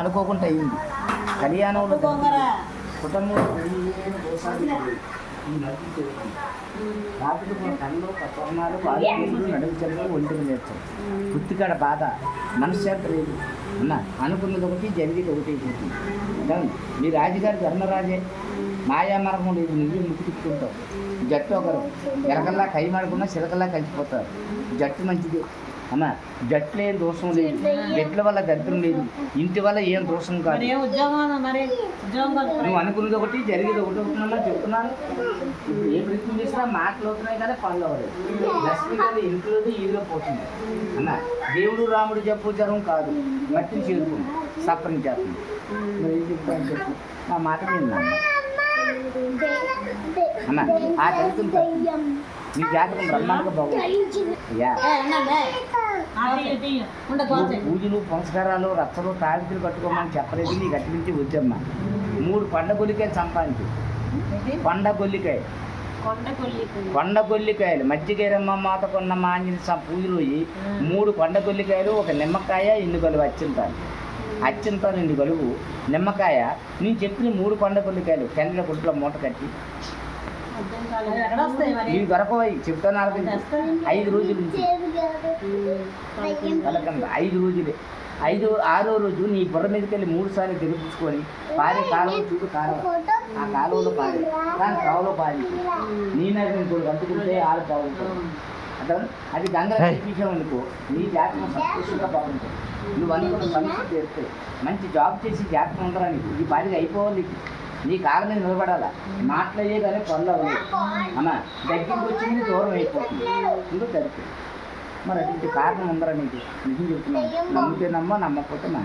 అనుకోకుండా అయింది కళ్యాణంలో కుటుంబం రాత్రి కళ్ళు పట్టణాలు బాధ్యతలు నడుము చెరువు ఒంటిని నేర్చాం పుత్తికాడ బాధ మనశ్శాంతి లేదు అన్న అనుకున్నది ఒకటి జరిగేది ఒకటి మీ రాజుగారి ధర్మరాజే మాయామరకం లేదు నువ్వు ముక్కు తిప్పుకుంటావు జట్టు ఒకరు ఎలకల్లా కై మాడకుండా చిలకల్లా కలిసిపోతారు జట్టు మంచిది అన్న జట్లు ఏం దోషం లేదు జట్ల వల్ల దరిద్రం లేదు ఇంటి వల్ల ఏం దోషం కాదు నువ్వు అనుకున్నది ఒకటి జరిగేది ఒకటి అవుతుందన్నా చెప్తున్నాను ఏ ప్రయత్నం చేసినా మాటలు అవుతున్నాయి కదా పనులు అవ్వలేదు లక్ష్మి కదా ఇంట్లోది ఈలో పోతుంది అన్న దేవుడు రాముడు చెప్పు జరం కాదు మట్టిని చేరుకుని సఫరింగ్ చేస్తుంది మరి ఏం చెప్తాను చెప్పు నా మాట విన్నా అన్న ఆ చదువుతుంది మీ జాతకం బ్రహ్మాండంగా బాగుంది పూజలు పునస్కారాలు రచ్చలు తాడితులు కట్టుకోమని చెప్పలేదు నీ గట్టి నుంచి వచ్చమ్మా 3 కొండగొల్లికాయలు సంపాదించు కొండగొల్లికాయలు మజ్జిగేరమ్మ మాత కొన్న మాంజన పూజలు 3 కొండగొల్లికాయలు ఒక నిమ్మకాయ ఎన్ని కలువు అత్యంత 2 కలువు నిమ్మకాయ నేను చెప్పిన 3 కొండగొల్లికాయలు కెండ్ల గుడ్ల మూట కట్టి నీకు దొరకవై చెప్తాను 5 రోజుల నుంచి 5 రోజులే 6వ రోజు నీ బుర్ర మీదకి వెళ్ళి 3 సార్లు తిరిపించుకొని పారే కాలువ చూడు కాలువ ఆ కాలువలో పారే దాని కాలువలో పారి నీ నది ఇంకోటి అందుకుంటే ఆరు బాగుంటుంది అర్థం అది గంగ విషయం అనుకో నీ జాతకం సంతోషంగా బాగుంటుంది నువ్వు అనుకున్న సమస్య చేస్తే మంచి జాబ్ చేసి జాతకం ఉండరా నీకు ఈ పాటికి అయిపోవాలి నీ కాళ్ళ మీద నిలబడాలా మాట్లాడే కానీ పనులు అవ్వలేదు అన్న దగ్గరికి వచ్చింది దూరం అయిపోతుంది ఇంకో తడిపి మరి అటువంటి కారణం ఉందరా నీకు నిజం చెప్తున్నాను నమ్మితే నమ్మకపోతే మా